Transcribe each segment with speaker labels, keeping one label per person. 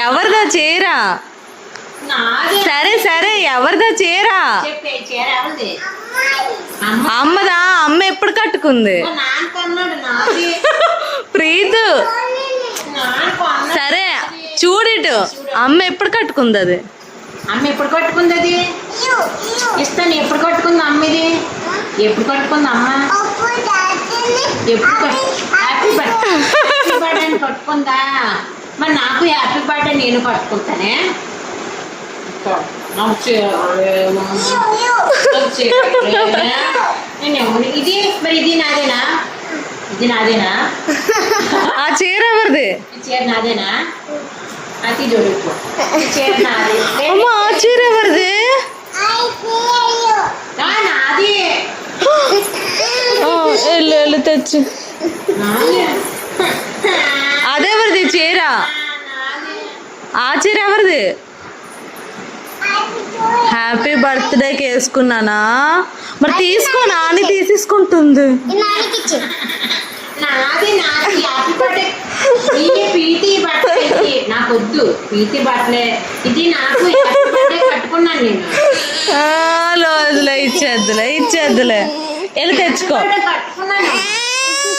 Speaker 1: ఎవరిదా చీరా? సరే సరే, ఎవరిదా చీరా? అమ్మదా. అమ్మ ఎప్పుడు కట్టుకుంది? ప్రీతు సరే చూడిటు, అమ్మ ఎప్పుడు కట్టుకుంది అది?
Speaker 2: అమ్మ ఎప్పుడు కట్టుకుంది అది? ఇస్తాను. ఎప్పుడు కట్టుకుంది అమ్మ ఇది? ఎప్పుడు కట్టుకుంది అమ్మ? ఎప్పుడు హ్యాపీ బర్త్డే అని కట్టుకుందా? మరి నాకు హ్యాపీ బర్త్డే నేను కట్టుకుంటానే. ఇది మరి ఇది నాదేనా? ఇది నాదేనా?
Speaker 1: ఆ చీర ఎవరిది?
Speaker 2: ఈ చీర నాదేనా? అది చూడు, చీర నాది.
Speaker 1: ఆ చీర ఎవరిది?
Speaker 2: నాది.
Speaker 1: వెళ్ళు వెళ్ళు తెచ్చు. అదెవరిది చీర? ఆ చీర ఎవరిది? హ్యాపీ బర్త్డేకి వేసుకున్నానా? మరి తీసుకో, నాని తీసేసుకుంటుంది.
Speaker 2: నాకు వద్దు పీతి బట్టలే, ఇది నాకు కట్టుకున్నాను నేను.
Speaker 1: రోజులే ఇచ్చేద్దులే ఇచ్చేద్దులే. వెళ్ళి తెచ్చుకో.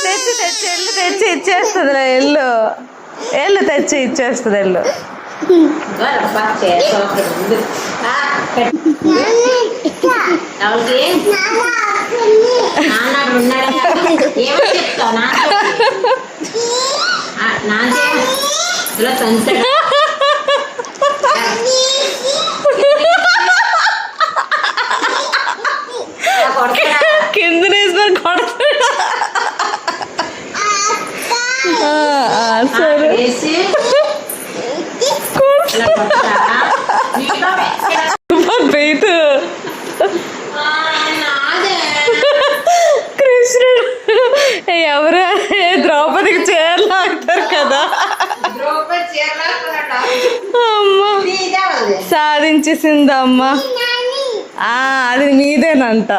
Speaker 1: తెచ్చి తెచ్చి ఎల్లు తెచ్చి ఇచ్చేస్తుందిలే. ఎల్లు ఎల్లు తెచ్చి ఇచ్చేస్తుంది. ఎల్లు కింద వేసుకొని కొడతాడు. సరే బయట కృష్ణుడు ఎవరు? ద్రౌపదికి చీరలు ఆగుతారు కదా. అమ్మ సాధించేసింది అమ్మ. అది మీదేనంట.